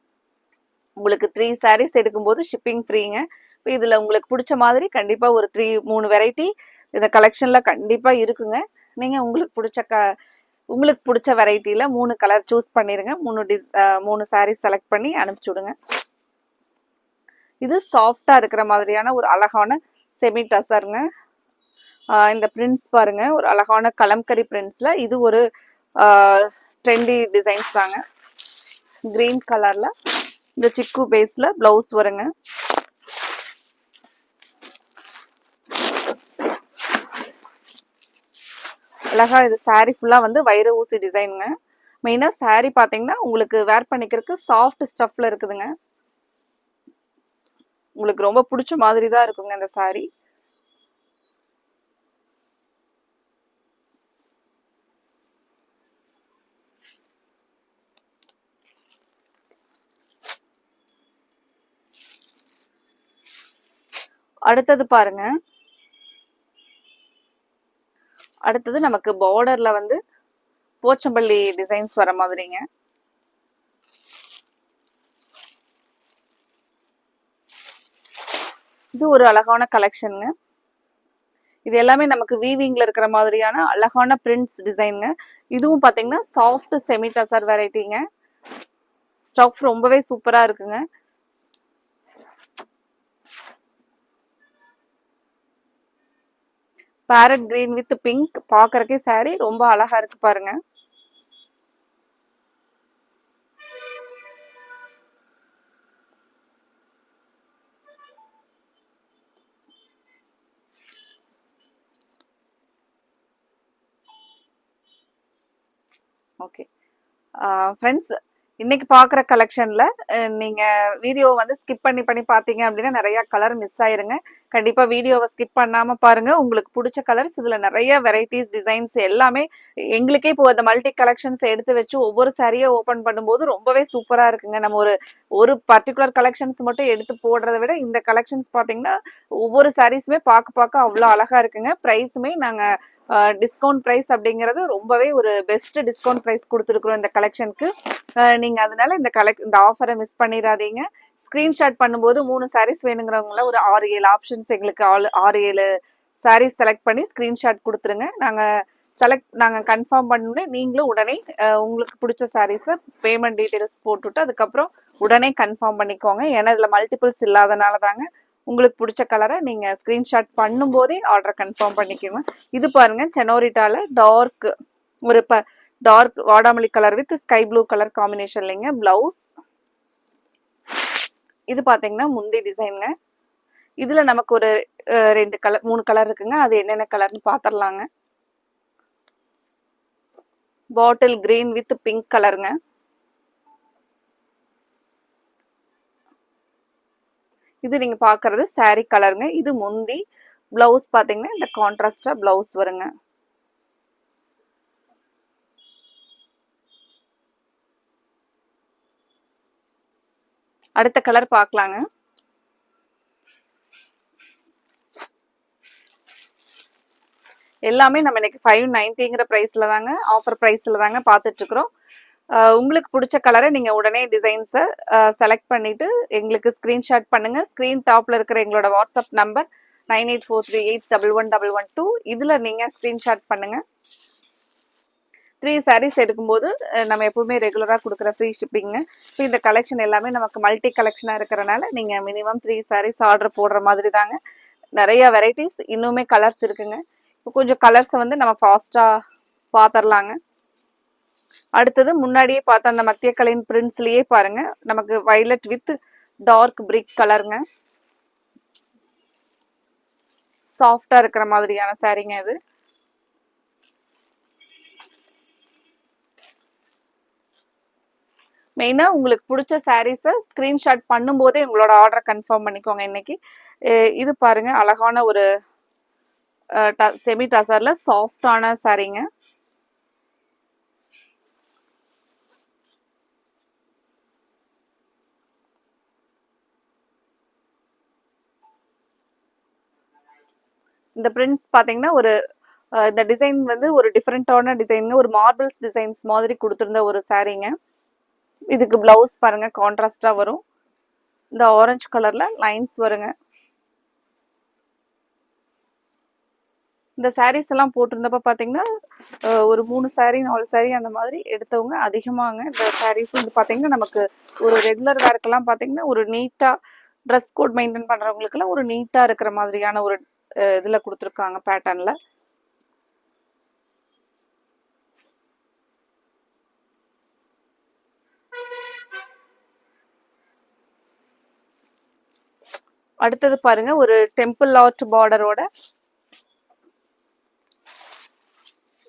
[SPEAKER 1] உங்களுக்கு 3 சாரீஸ் எடுக்கும்போது ஷிப்பிங் ஃப்ரீங்க. இப்போ இதுல உங்களுக்கு பிடிச்ச மாதிரி கண்டிப்பா ஒரு 3 வெரைட்டி இந்த கலெக்ஷன்ல கண்டிப்பா இருக்குங்க. நீங்க உங்களுக்கு பிடிச்ச வெரைட்டியில 3 கலர் சூஸ் பண்ணிருங்க. 3 சாரீஸ் செலக்ட் பண்ணி அனுப்பிச்சு விடுங்க. இது சாஃப்டா இருக்கிற மாதிரியான ஒரு அழகான செமி டசருங்க. இந்த பிரிண்ட்ஸ் பாருங்க, ஒரு அழகான கலம்கரி பிரிண்ட்ஸ்ல இது ஒரு ட்ரெண்டி டிசைன்ஸ் தாங்க. கிரீன் கலர்ல இந்த சிக்கு பேஸ்ல பிளவுஸ் வருங்க. அழகா இது சாரி ஃபுல்லா வந்து வைர ஊசி டிசைனுங்க. மெயினா சாரி பாத்தீங்கன்னா உங்களுக்கு வேர் பண்ணிக்கிறதுக்கு சாஃப்ட் ஸ்டஃப்ல இருக்குதுங்க. உங்களுக்கு ரொம்ப பிடிச்ச மாதிரி தான் இருக்குங்க இந்த சாரி. அடுத்தது பாருங்க, அடுத்தது நமக்கு பார்டர்ல வந்து போச்சம்பள்ளி டிசைன்ஸ் வர மாதிரிங்க. இது ஒரு அழகான கலெக்ஷனுங்க. இது எல்லாமே நமக்கு வீவிங்ல இருக்கிற மாதிரியான அழகான பிரிண்ட்ஸ் டிசைனுங்க. இதுவும் பாத்தீங்கன்னா சாஃப்ட் செமி டசர் வெரைட்டிங்க. ஸ்டஃப் ரொம்பவே சூப்பரா இருக்குங்க. பேரட் கிரீன் வித் பிங்க் பாக்குறக்கே saree ரொம்ப அழகா இருக்கு பாருங்க. ஓகே ஃப்ரெண்ட்ஸ், இன்னைக்கு பார்க்குற கலெக்ஷனில் நீங்கள் வீடியோ வந்து ஸ்கிப் பண்ணி பார்த்தீங்க அப்படின்னா நிறையா கலர் மிஸ் ஆயிருங்க. கண்டிப்பாக வீடியோவை ஸ்கிப் பண்ணாமல் பாருங்கள். உங்களுக்கு பிடிச்ச கலர்ஸ் இதில் நிறைய வெரைட்டிஸ் டிசைன்ஸ் எல்லாமே எங்களுக்கே இப்போ அந்த மல்டி கலெக்ஷன்ஸ் எடுத்து வச்சு ஒவ்வொரு சாரியை ஓப்பன் பண்ணும்போது ரொம்பவே சூப்பராக இருக்குங்க. நம்ம ஒரு பர்டிகுலர் கலெக்ஷன்ஸ் மட்டும் எடுத்து போடுறத விட இந்த கலெக்ஷன்ஸ் பார்த்தீங்கன்னா ஒவ்வொரு சாரீஸுமே பார்க்க அவ்வளோ அழகாக இருக்குங்க. ப்ரைஸுமே நாங்கள் டிஸ்கவுண்ட் ப்ரைஸ் அப்படிங்கிறது ரொம்பவே ஒரு பெஸ்ட் டிஸ்கவுண்ட் ப்ரைஸ் கொடுத்துருக்குறோம் இந்த கலெக்ஷனுக்கு. நீங்கள் அதனால இந்த ஆஃபரை மிஸ் பண்ணிடாதீங்க. ஸ்க்ரீன்ஷாட் பண்ணும்போது 3 சாரீஸ் வேணுங்கிறவங்கள ஒரு 6-7 ஆப்ஷன்ஸ் எங்களுக்கு 6-7 சாரீஸ் செலக்ட் பண்ணி ஸ்க்ரீன்ஷாட் கொடுத்துருங்க. நாங்கள் கன்ஃபார்ம் பண்ணோன்னே நீங்களும் உடனே உங்களுக்கு பிடிச்ச சாரீஸை பேமெண்ட் டீட்டெயில்ஸ் போட்டுவிட்டு அதுக்கப்புறம் உடனே கன்ஃபார்ம் பண்ணிக்கோங்க. ஏன்னா இதில் மல்டிபிள்ஸ் இல்லாதனால தாங்க. உங்களுக்கு பிடிச்ச கலரை நீங்கள் ஸ்க்ரீன்ஷாட் பண்ணும்போதே ஆர்டரை கன்ஃபார்ம் பண்ணிக்கோங்க. இது பாருங்கள், செனோரிட்டால டார்க் வாடாமல்லி colour with sky blue colour காம்பினேஷன்லைங்க பிளவுஸ். இது பார்த்தீங்கன்னா முந்தி டிசைனுங்க. இதில் நமக்கு ஒரு 3 கலர் இருக்குங்க. அது என்னென்ன கலர்னு பார்த்துடலாங்க. பாட்டில் கிரீன் வித் பிங்க் கலருங்க. இது நீங்க பாக்குறது saree கலருங்க. இது முந்தி. பிளவுஸ் பாத்தீங்கன்னா இந்த கான்ட்ராஸ்டா பிளவுஸ் வருங்க. அடுத்த கலர் பார்க்கலாங்க. எல்லாமே நம்ம இன்னைக்கு 590ங்கிற பிரைஸ்ல தாங்க, ஆஃபர் பிரைஸ்ல தாங்க பார்த்துட்டு இருக்கிறோம். உங்களுக்கு பிடிச்ச கலரை நீங்க உடனே டிசைன்ஸை செலக்ட் பண்ணிட்டு எங்களுக்கு ஸ்கிரீன்ஷாட் பண்ணுங்க. ஸ்கிரீன் டாப்ல இருக்கிற எங்களோட வாட்ஸ்அப் நம்பர் 9843811112. இதுல நீங்க ஸ்கிரீன்ஷாட் பண்ணுங்க. 3 சாரீஸ் எடுக்கும்போது நம்ம எப்பவுமே ரெகுலராக கொடுக்குற ஃப்ரீ ஷிப்பிங்க. இப்போ இந்த கலெக்ஷன் எல்லாமே நமக்கு மல்டி கலெக்ஷனாக இருக்கிறனால நீங்கள் மினிமம் 3 சாரீஸ் ஆர்டர் போடுற மாதிரி தாங்க. நிறைய வெரைட்டிஸ் இன்னுமே கலர்ஸ் இருக்குங்க. இப்போ கொஞ்சம் கலர்ஸை வந்து நம்ம ஃபாஸ்ட்டாக பார்த்துடலாங்க. அடுத்தது முன்னாடியே பார்த்த அந்த மத்திய கலையின் பிரிண்ட்ஸ்லேயே பாருங்க, நமக்கு வைலட் வித் டார்க் பிரிக் கலருங்க. சாஃப்டாக இருக்கிற மாதிரியான சாரீங்க இது. மெயினாக உங்களுக்கு பிடிச்ச சாரீஸை ஸ்க்ரீன்ஷாட் பண்ணும்போதே உங்களோட ஆர்டரை கன்ஃபார்ம் பண்ணிக்கோங்க. இன்னைக்கு இது பாருங்க, அழகான ஒரு செமி டசர்ல சாஃப்டான சாரீங்க. இந்த பிரிண்ட்ஸ் பார்த்தீங்கன்னா இந்த டிசைன் வந்து ஒரு டிஃப்ரெண்டான டிசைனுங்க. ஒரு மார்பிள்ஸ் டிசைன்ஸ் மாதிரி கொடுத்துருந்த ஒரு சாரீங்க. இதுக்கு பிளவுஸ் பாருங்க கான்ட்ராஸ்டா வரும். இந்த ஆரஞ்சு கலர்ல லைன்ஸ் வருங்க. இந்த சாரீஸ் எல்லாம் போட்டிருந்தப்ப பார்த்தீங்கன்னா ஒரு 3 சாரீ 4 சாரீ அந்த மாதிரி எடுத்தவங்க அதிகமாங்க. இந்த சாரீஸ் வந்து பார்த்தீங்கன்னா நமக்கு ஒரு ரெகுலர் வேர்க்கெல்லாம் பார்த்தீங்கன்னா ஒரு நீட்டாக ட்ரெஸ் கோட் மெயின்டைன் பண்ணுறவங்களுக்குலாம் ஒரு நீட்டாக இருக்கிற மாதிரியான ஒரு இதில் கொடுத்துருக்காங்க பேட்டர்னில். அடுத்தது பாருங்க, ஒரு டெம்பிள் ஆர்ட் பார்டரோட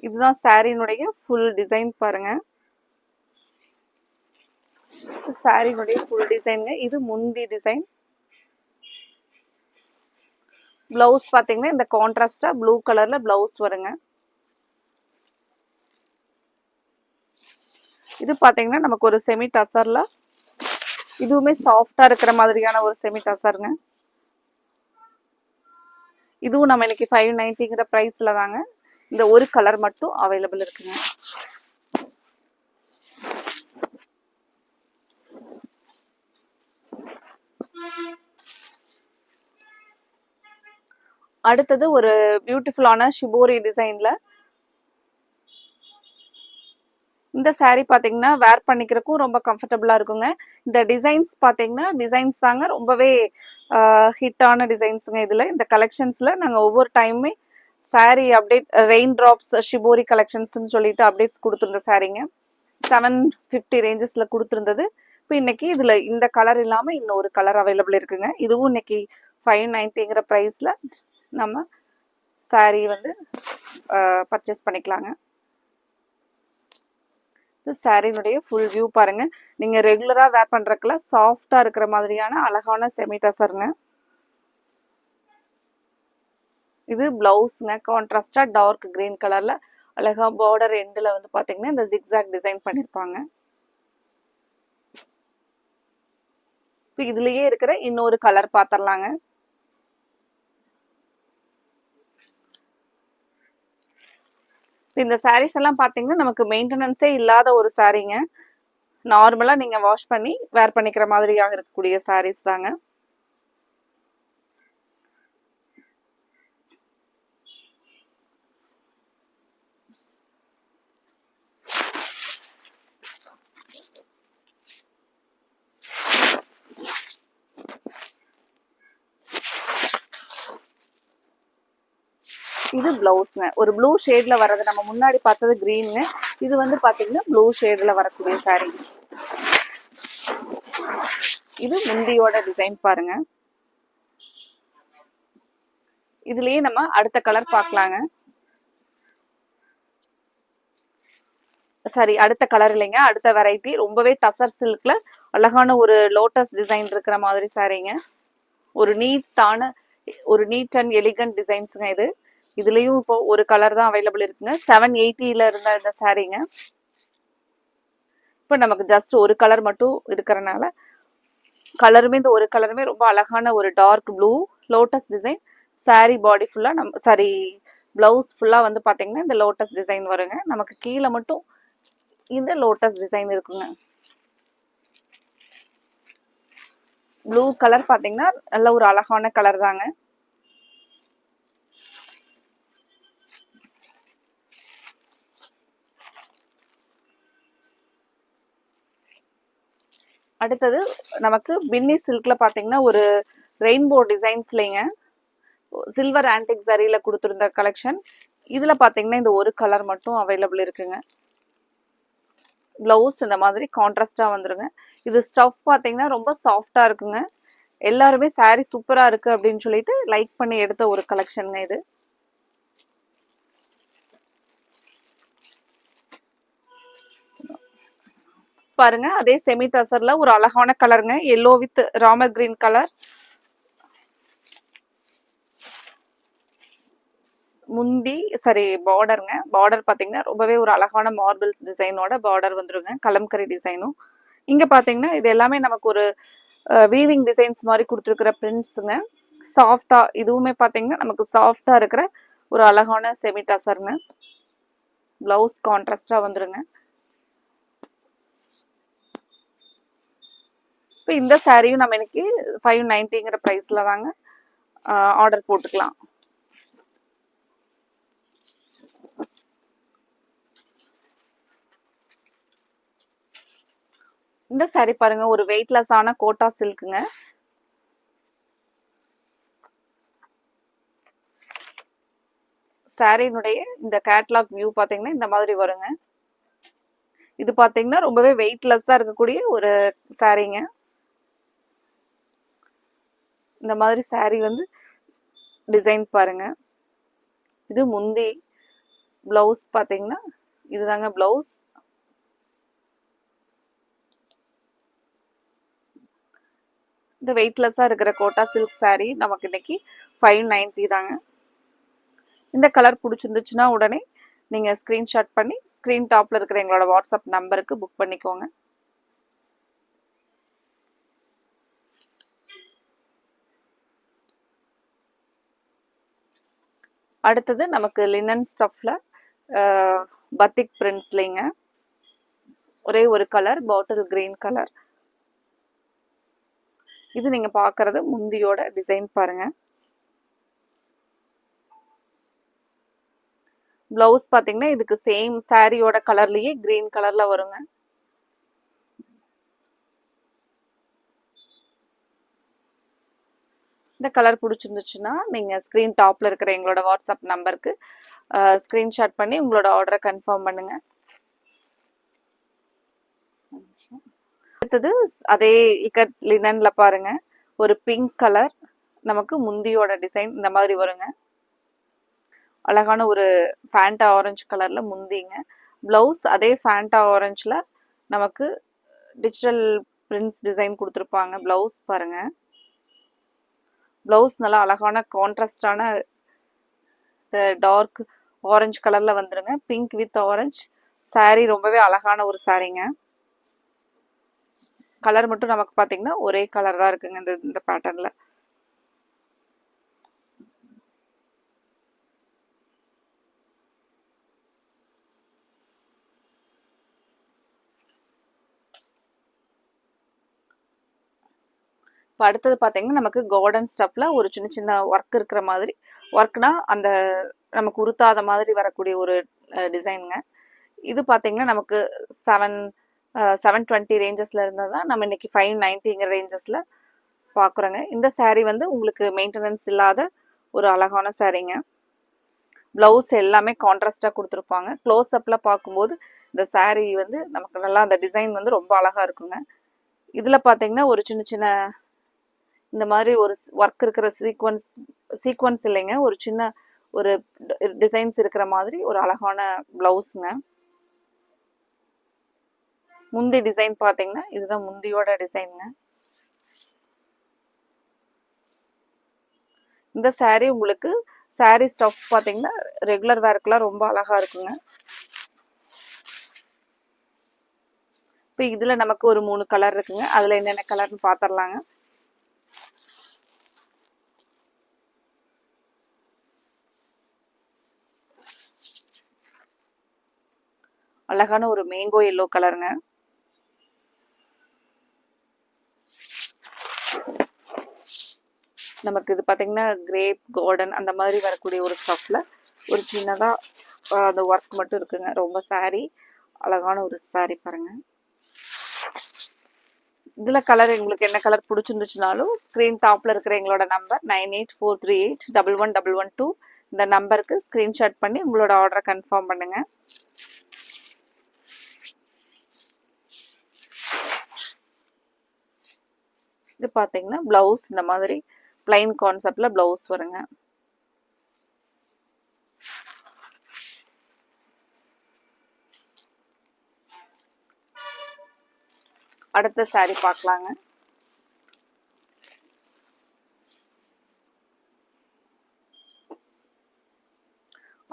[SPEAKER 1] இதுதான் சாரியினுடைய ஃபுல் டிசைன் பாருங்க. சாரியினுடைய ஃபுல் டிசைனுங்க. இது முந்தி டிசைன். பிளவுஸ் பாத்தீங்கன்னா இந்த கான்ட்ராஸ்டா ப்ளூ கலர்ல பிளவுஸ் வருங்க. இது பாத்தீங்கன்னா நமக்கு ஒரு செமி டசர்ல, இதுவுமே சாஃப்டா இருக்கிற மாதிரியான ஒரு செமி டசருங்க. இதுவும் நம்ம இன்னைக்கு 590ங்கிற பிரைஸ்ல தாங்க. இந்த ஒரு கலர் மட்டும் அவைலபிள் இருக்குங்க. அடுத்தது ஒரு பியூட்டிஃபுல்லான ஷிபோரி டிசைன்ல இந்த saree பார்த்தீங்கன்னா வேர் பண்ணிக்கிறதுக்கும் ரொம்ப கம்ஃபர்டபுளாக இருக்குங்க. இந்த டிசைன்ஸ் பார்த்தீங்கன்னா டிசைன்ஸ் தாங்க ரொம்பவே ஹிட்டான டிசைன்ஸுங்க. இதில் இந்த கலெக்ஷன்ஸில் நாங்கள் ஒவ்வொரு டைமுமே saree update rain drops shibori கலெக்ஷன்ஸ்னு சொல்லிட்டு அப்டேட்ஸ் கொடுத்துருந்த சாரீங்க 750 ரேஞ்சஸில் கொடுத்துருந்தது. இப்போ இன்னைக்கு இதில் இந்த கலர் இல்லாமல் இன்னொரு கலர் அவைலபிள் இருக்குங்க. இதுவும் இன்னைக்கு 590ங்கிற ப்ரைஸில் நம்ம saree வந்து பர்ச்சேஸ் பண்ணிக்கலாங்க. இந்த சாரினுடைய ஃபுல் வியூ பாருங்க. நீங்க ரெகுலரா வேர் பண்றதுக்குலாம் சாஃப்டா இருக்கிற மாதிரியான அழகான செமி டசருங்க. இது பிளவுஸ்ங்க. கான்ட்ராஸ்டா டார்க் கிரீன் கலர்ல அழகா பார்டர் எண்டில் வந்து பாத்தீங்கன்னா இந்த ஜிக்ஸாக் டிசைன் பண்ணிருப்பாங்க. இப்போ இதுலயே இருக்கிற இன்னொரு கலர் பாத்திரலாங்க. இந்த சாரீஸ் எல்லாம் பாத்தீங்கன்னா நமக்கு மெயின்டெனன்ஸே இல்லாத ஒரு சாரீங்க. நார்மலா நீங்க வாஷ் பண்ணி வேர் பண்ணிக்கிற மாதிரியாக இருக்கக்கூடிய சாரீஸ் தாங்க. இது பிளவுஸ்ங்க. ஒரு ப்ளூ ஷேட்ல வர்றது, நம்ம முன்னாடி பார்த்தது கிரீன்னு, இது வந்து பாத்தீங்கன்னா ப்ளூ ஷேட்ல வரக்கூடிய சாரீ. இது முந்தியோட டிசைன் பாருங்க. இதுலயே நம்ம அடுத்த கலர் பார்க்கலாங்க. சரி, அடுத்த கலர் இல்லைங்க, அடுத்த வெரைட்டி ரொம்பவே டசர் சில்க்ல அழகான ஒரு லோட்டஸ் டிசைன் இருக்கிற மாதிரி சாரீங்க. ஒரு நீட் அண்ட் எலிகன்ட் டிசைன்ஸுங்க இது. இதுலயும் இப்போ ஒரு கலர் தான் அவைலபிள் இருக்குங்க. 780ல இருந்த இந்த சாரீங்க. இப்போ நமக்கு ஜஸ்ட் ஒரு கலர் மட்டும் இருக்கிறனால கலருமே இந்த ஒரு கலருமே ரொம்ப அழகான ஒரு dark blue lotus design. Sari body ஃபுல்லா பிளவுஸ் ஃபுல்லா வந்து பாத்தீங்கன்னா இந்த லோட்டஸ் டிசைன் வருங்க. நமக்கு கீழே மட்டும் இந்த லோட்டஸ் டிசைன் இருக்குங்க. ப்ளூ கலர் பாத்தீங்கன்னா நல்ல ஒரு அழகான கலர் தாங்க. அடுத்தது நமக்கு பின்னி சில்க்ல பாத்தீங்கன்னா ஒரு ரெயின்போ டிசைன்ஸ்லங்க சில்வர் ஆன்டிக் ஜரியில கொடுத்துருந்த கலெக்ஷன். இதுல பாத்தீங்கன்னா இந்த ஒரு கலர் மட்டும் அவைலபிள் இருக்குங்க. பிளவுஸ் இந்த மாதிரி கான்ட்ராஸ்டா வந்துருங்க. இது ஸ்டஃப் பாத்தீங்கன்னா ரொம்ப சாஃப்டா இருக்குங்க. எல்லாருமே சாரீ சூப்பரா இருக்கு அப்படின்னு சொல்லிட்டு லைக் பண்ணி எடுத்த ஒரு கலெக்ஷனுங்க இது. பாருங்க, அதே செமி டசர்ல ஒரு அழகான கலருங்க. Yellow with Ramar green colour. முந்தி பார்டருங்க. பார்டர் பாத்தீங்கன்னா ரொம்பவே ஒரு அழகான மார்பிள்ஸ் டிசைனோட பார்டர் வந்துருங்க. கலம்கரி டிசைனும். இங்க பாத்தீங்கன்னா இது எல்லாமே நமக்கு ஒரு வீவிங் டிசைன்ஸ் மாதிரி கொடுத்துருக்கிற பிரிண்ட்ஸுங்க. சாஃப்டா, இதுவுமே பாத்தீங்கன்னா நமக்கு சாஃப்டா இருக்கிற ஒரு அழகான செமி டசருங்க. பிளவுஸ் கான்ட்ராஸ்டா வந்துருங்க. இப்போ இந்த சாரியும் நம்ம இன்னைக்கு 590ங்கிற ப்ரைஸ்ல தாங்க ஆர்டர் போட்டுக்கலாம். இந்த சாரி பாருங்க, ஒரு வெயிட்லெஸ்ஸான கோட்டா சில்க்குங்க. சாரியினுடைய இந்த கேட்லாக் வியூ பாத்தீங்கன்னா இந்த மாதிரி வருங்க. இது பாத்தீங்கன்னா ரொம்பவே வெயிட்லெஸ்ஸா இருக்கக்கூடிய ஒரு சாரீங்க. இந்த மாதிரி சாரி வந்து டிசைன் பாருங்க. இது முந்தி. பிளவுஸ் பாத்தீங்கன்னா இதுதாங்க பிளவுஸ். இந்த வெயிட்லெஸ்ஸா இருக்கிற கோட்டா சில்க் சாரி நமக்கு இன்னைக்கு 590 தாங்க. இந்த கலர் பிடிச்சிருந்துச்சுன்னா உடனே நீங்க ஸ்கிரீன்ஷாட் பண்ணி ஸ்கிரீன் டாப்ல இருக்கிற எங்களோட வாட்ஸ்அப் நம்பருக்கு புக் பண்ணிக்கோங்க. அடுத்தது நமக்கு லினன் ஸ்டஃப்ல பத்திக் பிரிண்ட்ஸ்லைங்க ஒரே ஒரு கலர் பாட்டில் கிரீன் கலர். இது நீங்க பாக்குறது முந்தியோட டிசைன் பாருங்க. பிளவுஸ் பாத்தீங்கன்னா இதுக்கு சேம் சாரியோட கலர்லயே கிரீன் கலர்ல வருங்க. இந்த கலர் பிடிச்சிருந்துச்சுன்னா நீங்க ஸ்கிரீன் டாப்ல இருக்கிற எங்களோட வாட்ஸ்அப் நம்பருக்கு ஸ்கிரீன்ஷாட் பண்ணி உங்களோட ஆர்டரை கன்ஃபார்ம் பண்ணுங்க. அடுத்தது அதே இக்கட் லினன்ல பாருங்க, ஒரு பிங்க் கலர், நமக்கு முந்தியோட டிசைன் இந்த மாதிரி வருங்க. அழகான ஒரு ஃபேண்டா ஆரஞ்சு கலர்ல முந்திங்க. பிளவுஸ் அதே ஃபேண்டா ஆரஞ்சுல நமக்கு டிஜிட்டல் பிரிண்ட்ஸ் டிசைன் கொடுத்துருப்பாங்க. பிளவுஸ் பாருங்க, பிளவுஸ் நல்லா அழகான கான்ட்ராஸ்டான டார்க் ஆரஞ்சு கலர்ல வந்துருங்க. பிங்க் வித் ஆரஞ்சு சாரீ ரொம்பவே அழகான ஒரு சாரீங்க. கலர் மட்டும் நமக்கு பாத்தீங்கன்னா ஒரே கலர் தான் இருக்குங்க இந்த பேட்டர்ன்ல. இப்போ அடுத்தது பார்த்தீங்கன்னா நமக்கு கார்டன் ஸ்டஃப்ல ஒரு சின்ன சின்ன ஒர்க் இருக்கிற மாதிரி, ஒர்க்னா அந்த நமக்கு உருத்தாத மாதிரி வரக்கூடிய ஒரு டிசைனுங்க. இது பார்த்தீங்கன்னா நமக்கு 720 ரேஞ்சஸ்ல இருந்தால் தான் நம்ம இன்னைக்கு 590ங்கிற ரேஞ்சஸ்ல பார்க்குறோங்க. இந்த சாரீ வந்து உங்களுக்கு மெயின்டெனன்ஸ் இல்லாத ஒரு அழகான சாரீங்க. ப்ளவுஸ் எல்லாமே கான்ட்ராஸ்டாக கொடுத்துருப்பாங்க. க்ளோஸ் அப்பில் பார்க்கும்போது இந்த சாரீ வந்து நமக்கு நல்லா அந்த டிசைன் வந்து ரொம்ப அழகாக இருக்குங்க. இதில் பார்த்தீங்கன்னா ஒரு சின்ன சின்ன இந்த மாதிரி ஒரு ஒர்க் இருக்கிற சீக்வன்ஸ் இல்லைங்க, ஒரு சின்ன ஒரு டிசைன்ஸ் இருக்கிற மாதிரி ஒரு அழகான பிளவுஸ்ங்க. முந்தி டிசைன் பார்த்தீங்கன்னா இதுதான் முந்தியோட டிசைனுங்க. இந்த சாரீ உங்களுக்கு சாரீ ஸ்டஃப் பார்த்தீங்கன்னா ரெகுலர் வேர்க்கெலாம் ரொம்ப அழகா இருக்குங்க. இப்போ இதில் நமக்கு ஒரு 3 கலர் இருக்குங்க. அதில் என்னென்ன கலர்னு பார்த்துடலாங்க. அழகான ஒரு மேங்கோ எல்லோ கலருங்க. நமக்கு இது பார்த்தீங்கன்னா கிரேப் கார்டன் அந்த மாதிரி வரக்கூடிய ஒரு ஸ்டஃப்ல ஒரு சின்னதாக அந்த ஒர்க் மட்டும் இருக்குங்க. ரொம்ப சாரீ அழகான ஒரு சாரீ பாருங்க. இதில் கலர் உங்களுக்கு என்ன கலர் பிடிச்சிருந்துச்சுனாலும் ஸ்க்ரீன் டாப்பில் இருக்கிற எங்களோட நம்பர் 9843811112 இந்த நம்பருக்கு ஸ்க்ரீன்ஷாட் பண்ணி உங்களோட ஆர்டரை கன்ஃபார்ம் பண்ணுங்க. இது பார்த்தீங்கன்னா பிளவுஸ் இந்த மாதிரி பிளைன் கான்செப்ட்ல பிளவுஸ் வருங்க. அடுத்த சாரீ பார்க்கலாங்க.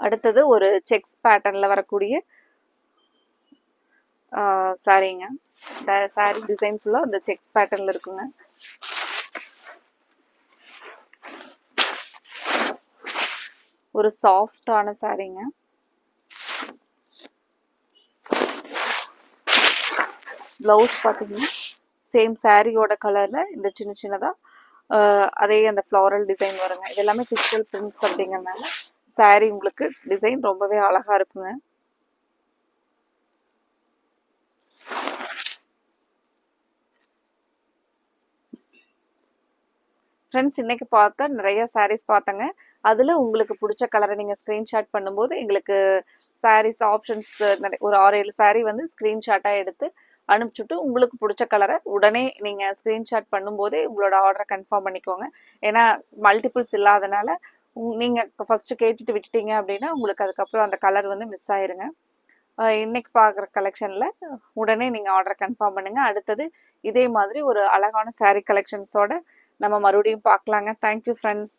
[SPEAKER 1] அடுத்தது ஒரு செக்ஸ் பேட்டர்ன்ல வரக்கூடிய சாரீங்க. சாரீ டிசைன் ஃபுல்லா இந்த செக்ஸ் பேட்டர்ன்ல இருக்குங்க. ஒரு சாஃப்டான சாரீங்க. பிளவுஸ் பார்த்தீங்கன்னா சேம் சாரியோட கலர்ல இந்த சின்ன சின்னதா அதே அந்த ஃப்ளாரல் டிசைன் வருங்க. இது எல்லாமே டிஜிட்டல் பிரிண்ட்ஸ் அப்படிங்கிறதுனால சாரீ உங்களுக்கு டிசைன் ரொம்பவே அழகா இருக்குங்க. ஃப்ரெண்ட்ஸ், இன்னைக்கு பார்த்தா நிறைய சாரீஸ் பார்த்தங்க. அதில் உங்களுக்கு பிடிச்ச கலரை நீங்கள் ஸ்க்ரீன்ஷாட் பண்ணும்போது எங்களுக்கு சாரீஸ் ஆப்ஷன்ஸ் ஒரு 6-7 சாரீ வந்து ஸ்க்ரீன்ஷாட்டாக எடுத்து அனுப்பிச்சுட்டு உங்களுக்கு பிடிச்ச கலரை உடனே நீங்கள் ஸ்க்ரீன்ஷாட் பண்ணும்போதே உங்களோட ஆர்டரை கன்ஃபார்ம் பண்ணிக்கோங்க. ஏன்னா மல்டிபிள்ஸ் இல்லாதனால நீங்கள் ஃபஸ்ட்டு கேட்டுட்டு விட்டுட்டீங்க அப்படின்னா உங்களுக்கு அதுக்கப்புறம் அந்த கலர் வந்து மிஸ் ஆயிருங்க. இன்னைக்கு பார்க்குற கலெக்ஷனில் உடனே நீங்கள் ஆர்டரை கன்ஃபார்ம் பண்ணுங்கள். அடுத்தது இதே மாதிரி ஒரு அழகான சாரீ கலெக்ஷன்ஸோட நம்ம மறுபடியும் பார்க்கலாங்க. Thank you friends.